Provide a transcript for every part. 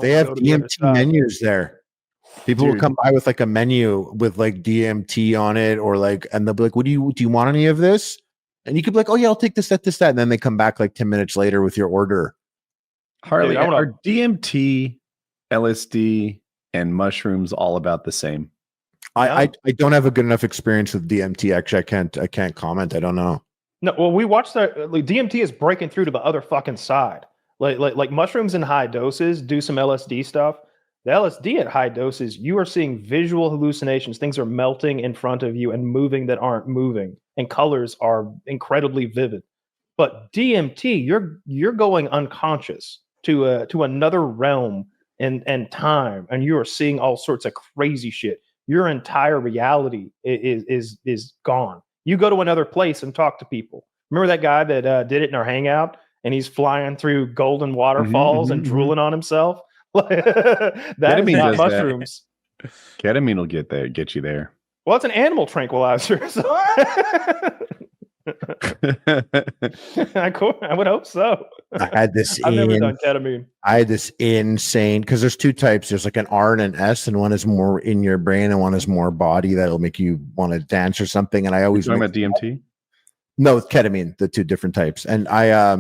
They have DMT menus there. People will come by with like a menu with like DMT on it, or like, and they'll be like, do you want any of this? And you could be like, oh yeah, I'll take this, that, this, that. And then they come back like 10 minutes later with your order. Harley, are DMT, LSD, and mushrooms all about the same? I don't have a good enough experience with DMT. Actually, I can't comment. I don't know. No, well, we watched that. Like, DMT is breaking through to the other fucking side. Like mushrooms in high doses do some LSD stuff. The LSD at high doses, you are seeing visual hallucinations. Things are melting in front of you and moving that aren't moving, and colors are incredibly vivid. But DMT, you're going unconscious to another realm and time, and you are seeing all sorts of crazy shit. Your entire reality is gone. You go to another place and talk to people. Remember that guy that did it in our hangout, and he's flying through golden waterfalls and drooling on himself? That is not mushrooms. Ketamine will get you there. Well, it's an animal tranquilizer. So I would hope so. I had this. I've never done ketamine. I had this insane, because there's two types. There's like an R and an S, and one is more in your brain, and one is more body that'll make you want to dance or something. And I always talking about DMT. No, with ketamine, the two different types. And I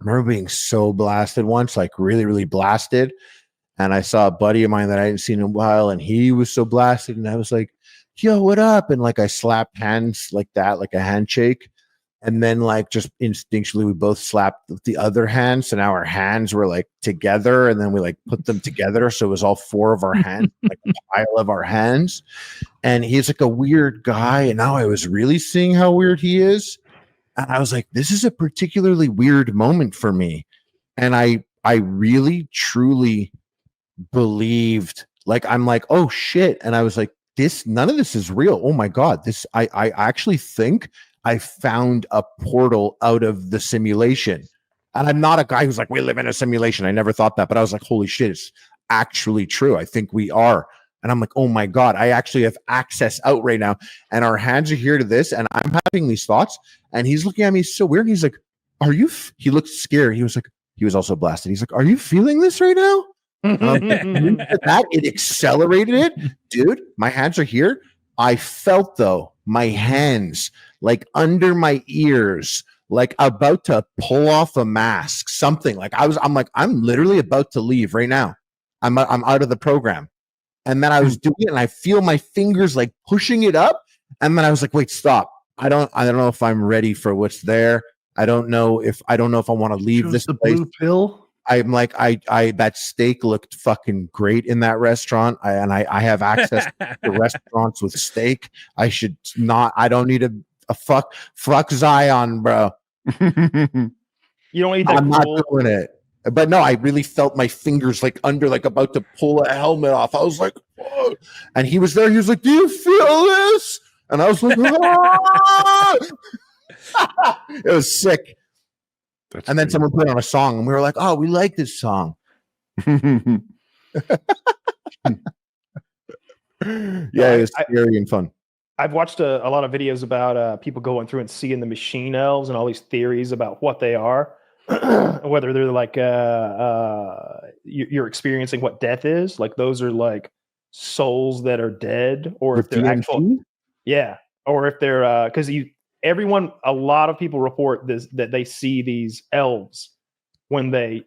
remember being so blasted once, like really, really blasted. And I saw a buddy of mine that I hadn't seen in a while, and he was so blasted, and I was like, yo, what up? And like I slapped hands like that, like a handshake. And then like just instinctually we both slapped the other hand. So now our hands were like together, and then we like put them together. So it was all four of our hands, like a pile of our hands. And he's like a weird guy. And now I was really seeing how weird he is. And I was like, this is a particularly weird moment for me. And I really, truly believed, like, I'm like, oh shit. And I was like, none of this is real. Oh my God. I actually think I found a portal out of the simulation. And I'm not a guy who's like, we live in a simulation. I never thought that, but I was like, holy shit, it's actually true. I think we are. And I'm like, oh my God, I actually have access out right now. And our hands are here to this. And I'm having these thoughts. And he's looking at me so weird. And he's like, he looked scared. He was like, he was also blasted. He's like, are you feeling this right now? That it accelerated it, dude. My hands are here. I felt though my hands like under my ears, like about to pull off a mask, something like I'm literally about to leave right now. I'm out of the program. And then I was doing it, and I feel my fingers like pushing it up. And then I was like, wait, stop. I don't know if I'm ready for what's there. I don't know if I want to leave this place. Blue pill. I'm like, that steak looked fucking great in that restaurant. I have access to restaurants with steak. I don't need a fuck Zion, bro. You don't need that. I'm not doing it. But no, I really felt my fingers like under, like about to pull a helmet off. I was like, whoa. And he was there. He was like, do you feel this? And I was like, ah! It was sick. And then someone put on a song, and we were like, oh, we like this song. Yeah, it's scary and fun. I've watched a lot of videos about people going through and seeing the machine elves and all these theories about what they are. Whether they're like you're experiencing what death is, like those are like souls that are dead, or if they're DMT? actual, or if they're because a lot of people report this, that they see these elves when they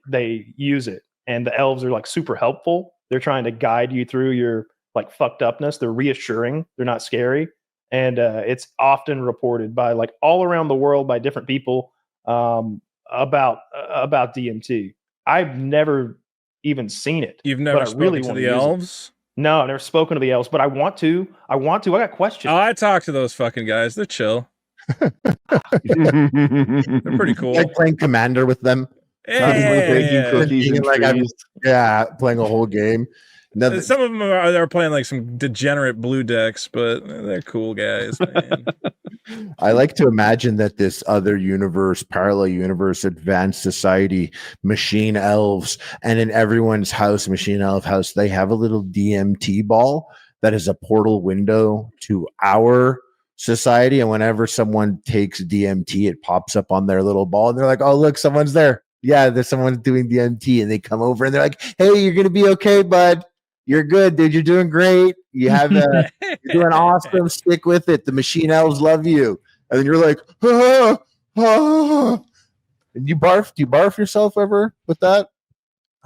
use it, and the elves are like super helpful. They're trying to guide you through your like fucked upness. They're reassuring. They're not scary, and it's often reported by like all around the world by different people. About DMT. I've never even seen it. You've never spoken to the elves? No, I've never spoken to the elves, but I want to. I got questions. Oh, I talk to those fucking guys. They're chill. They're pretty cool. Like playing Commander with them. Yeah, playing a whole game. Nothing. Some of them are playing like some degenerate blue decks, but they're cool guys, man. I like to imagine that this other universe, parallel universe, advanced society, machine elves, and in everyone's house, machine elf house, they have a little DMT ball that is a portal window to our society. And whenever someone takes DMT, it pops up on their little ball, and they're like, "Oh, look, someone's there. Yeah, there's someone doing DMT, and they come over and they're like, "Hey, you're gonna be okay, bud. You're good, dude. You're doing great. You're doing awesome. Stick with it. The machine elves love you." And then you're like, ah, ah. And you barf. Do you barf yourself ever with that?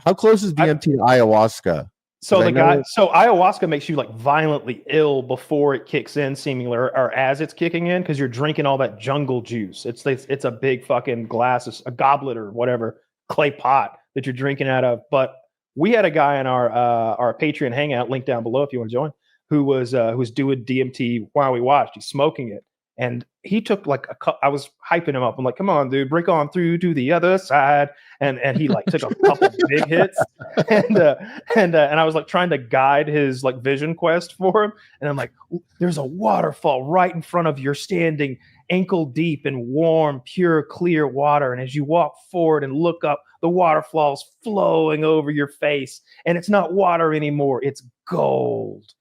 How close is DMT to ayahuasca? So ayahuasca makes you like violently ill before it kicks in, seemingly, or as it's kicking in, because you're drinking all that jungle juice. It's a big fucking glass, a goblet or whatever, clay pot that you're drinking out of. But we had a guy in our Patreon hangout, link down below if you want to join, who was doing DMT while we watched. He's smoking it. And he took like I was hyping him up. I'm like, come on, dude, break on through to the other side. And he like took a couple big hits. And I was like trying to guide his like vision quest for him. And I'm like, there's a waterfall right in front of you. You're standing ankle deep in warm, pure, clear water. And as you walk forward and look up, the waterfall's flowing over your face. And it's not water anymore. It's gold.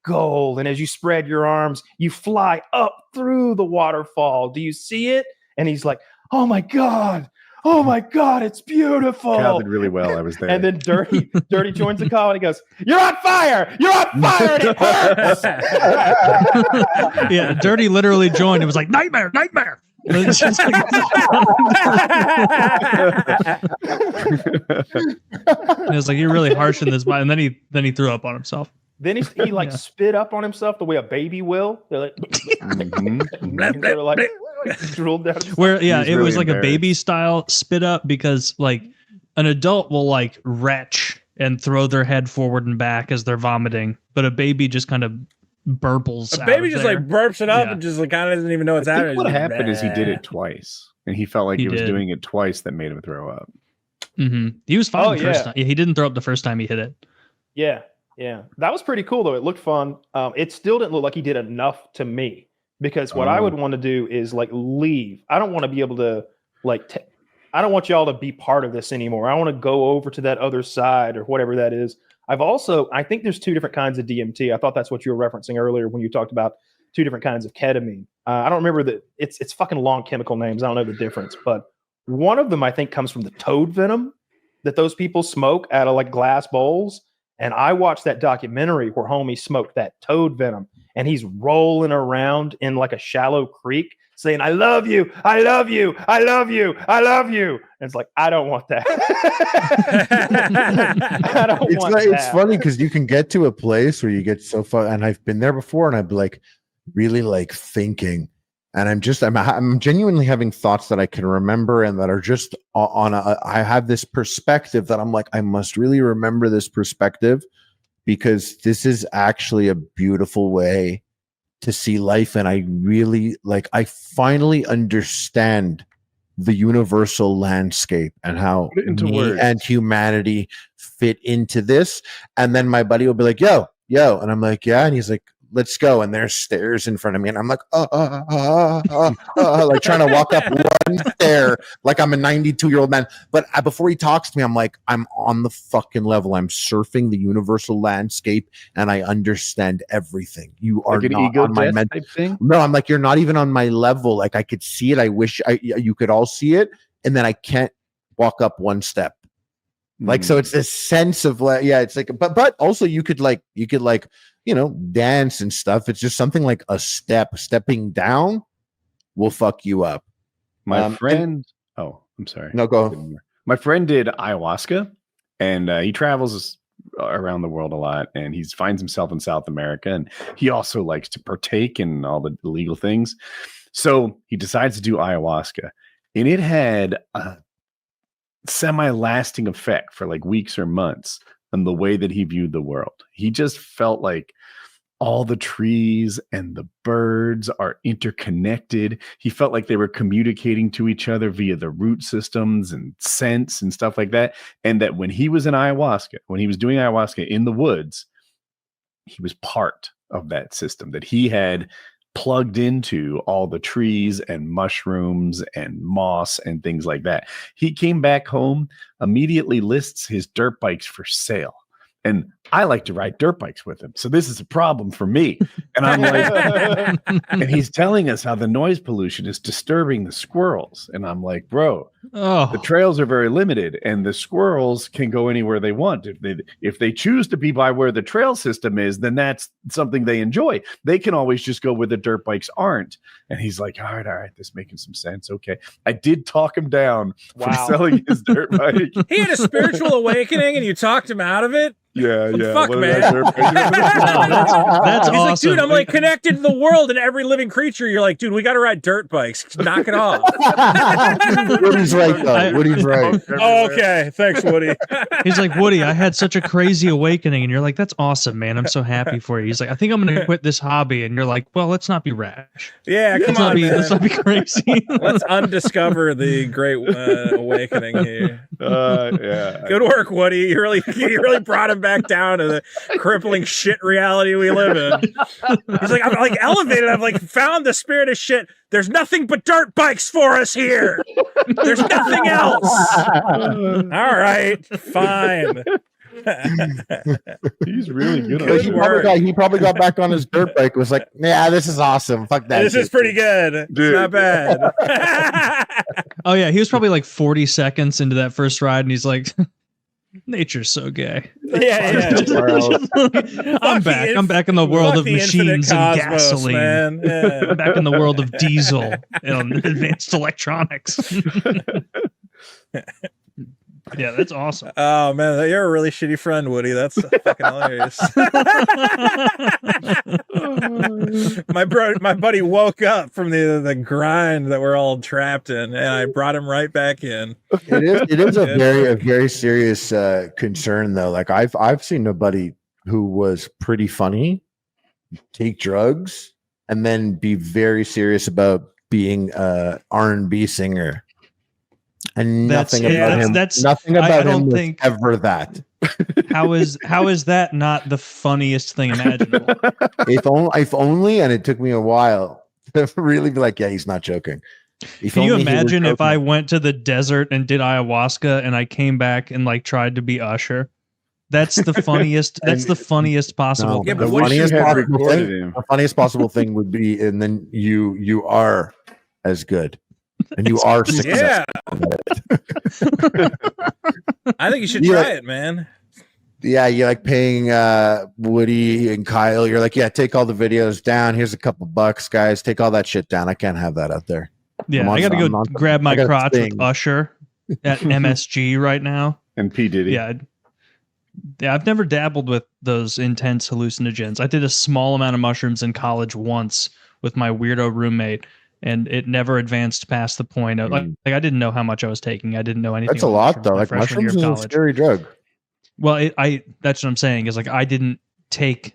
And as you spread your arms, you fly up through the waterfall. Do you see it? And he's like, oh my God, it's beautiful. Counted really well. I was there. And then Dirty joins the call and he goes, you're on fire, and it hurts. Yeah, Dirty literally joined. It was like, nightmare. It's just like, it was like, you're really harsh in this, and then he threw up on himself. Then he like spit up on himself the way a baby will. They're like, drooled down. Where it was like a baby style spit up, because like an adult will like retch and throw their head forward and back as they're vomiting, but a baby just kind of burbles. A baby just like burps it up and just like kind of doesn't even know what's happening. What happened is he did it twice, and he felt like he was doing it twice that made him throw up. Mm-hmm. He was fine the first time. Yeah, he didn't throw up the first time he hit it. Yeah. That was pretty cool though. It looked fun. It still didn't look like he did enough to me, because what I would want to do is like leave. I don't want to be able to like, I don't want y'all to be part of this anymore. I want to go over to that other side or whatever that is. I think there's two different kinds of DMT. I thought that's what you were referencing earlier when you talked about two different kinds of ketamine. I don't remember that it's fucking long chemical names. I don't know the difference, but one of them I think comes from the toad venom that those people smoke out of like glass bowls. And I watched that documentary where homie smoked that toad venom, and he's rolling around in like a shallow creek saying, I love you, I love you, I love you, I love you. And it's like, I don't want that. It's funny because you can get to a place where you get so far, and I've been there before, and I'd be like really like thinking, and I'm genuinely having thoughts that I can remember and that are just I have this perspective that I'm like, I must really remember this perspective, because this is actually a beautiful way to see life. And I really I finally understand the universal landscape and how me and humanity fit into this. And then my buddy will be like, yo. And I'm like, yeah. And he's like, let's go. And there's stairs in front of me. And I'm like, like trying to walk up one stair like I'm a 92-year-old man. But before he talks to me, I'm like, I'm on the fucking level. I'm surfing the universal landscape and I understand everything. You are like not on my mental thing. No, I'm like, you're not even on my level. Like I could see it. I wish you could all see it. And then I can't walk up one step. Like, so it's this sense of it's like, but also you could dance and stuff. It's just something like stepping down will fuck you up. My friend, I'm sorry. No, go. My friend did ayahuasca, and he travels around the world a lot, and he finds himself in South America, and he also likes to partake in all the illegal things. So he decides to do ayahuasca, and it had a semi-lasting effect for like weeks or months on the way that he viewed the world. He just felt like all the trees and the birds are interconnected. He felt like they were communicating to each other via the root systems and scents and stuff like that. And that when he was doing ayahuasca in the woods, he was part of that system, that he had plugged into all the trees and mushrooms and moss and things like that. He came back home, immediately lists his dirt bikes for sale. And I like to ride dirt bikes with him. So this is a problem for me. And I'm like, and he's telling us how the noise pollution is disturbing the squirrels. And I'm like, bro, Oh, The trails are very limited, and the squirrels can go anywhere they want. If they choose to be by where the trail system is, then that's something they enjoy. They can always just go where the dirt bikes aren't. And he's like, all right, this is making some sense. Okay. I did talk him down from selling his dirt bike. He had a spiritual awakening and you talked him out of it? Yeah. Fuck, man. that's He's awesome. like, dude, I'm like connected to the world and every living creature. You're like, dude, we got to ride dirt bikes. Knock it off. Woody's right, though. Woody's right. Oh, okay. Thanks, Woody. He's like, Woody, I had such a crazy awakening. And you're like, that's awesome, man. I'm so happy for you. He's like, I think I'm going to quit this hobby. And you're like, well, let's not be rash. Yeah, come on, man. Let's not be crazy. Let's undiscover the great awakening here. Yeah. Good work, Woody. You really brought him back down to the crippling shit reality we live in. He's like, I'm like elevated. I've like found the spirit of shit. There's nothing but dirt bikes for us here. There's nothing else. All right, fine. He's really good at He probably got back on his dirt bike. Was like, yeah, this is awesome. Fuck that. This is pretty good. Dude. It's not bad. Oh, yeah. He was probably like 40 seconds into that first ride. And he's like, nature's so gay. Yeah. I'm back. I'm back in the world of machines and gasoline. Man. Yeah. I'm back in the world of diesel and advanced electronics. Yeah, that's awesome. Oh man, you're a really shitty friend, Woody. That's fucking hilarious. My buddy woke up from the grind that we're all trapped in, and I brought him right back in. It is a very serious concern, though. Like I've seen nobody who was pretty funny take drugs and then be very serious about being a R&B singer. And nothing about him. Nothing about him was ever that. How is that not the funniest thing imaginable? If only, and it took me a while to really be like, yeah, he's not joking. Can you imagine if I went to the desert and did ayahuasca and I came back and like tried to be Usher? That's the funniest. That's the funniest possible. Yeah, the but funniest possible thing would be, and then you are as good. And you are successful. Yeah. I think you should try it, man. Yeah, you're like paying Woody and Kyle. You're like, yeah, take all the videos down. Here's a couple bucks, guys. Take all that shit down. I can't have that out there. Yeah, I got to go grab my crotch with Usher at MSG right now. And P. Diddy. Yeah, I've never dabbled with those intense hallucinogens. I did a small amount of mushrooms in college once with my weirdo roommate. And it never advanced past the point of like I didn't know how much I was taking. I didn't know anything. That's a lot, though. Like mushrooms is a scary drug. Well, that's what I'm saying is like I didn't take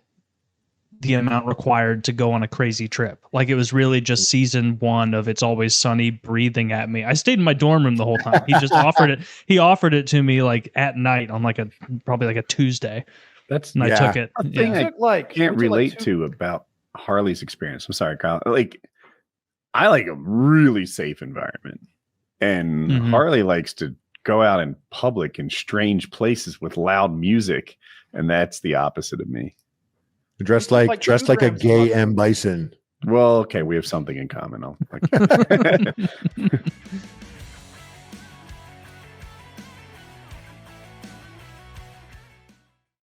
the amount required to go on a crazy trip. Like it was really just season 1 of It's Always Sunny breathing at me. I stayed in my dorm room the whole time. He just offered it. He offered it to me like at night on probably like a Tuesday. I took it. A thing I can't relate to about Harley's experience. I'm sorry, Kyle. Like. I like a really safe environment, and Harley likes to go out in public in strange places with loud music, and that's the opposite of me. Dressed like a gay M. Bison. Well, okay, we have something in common.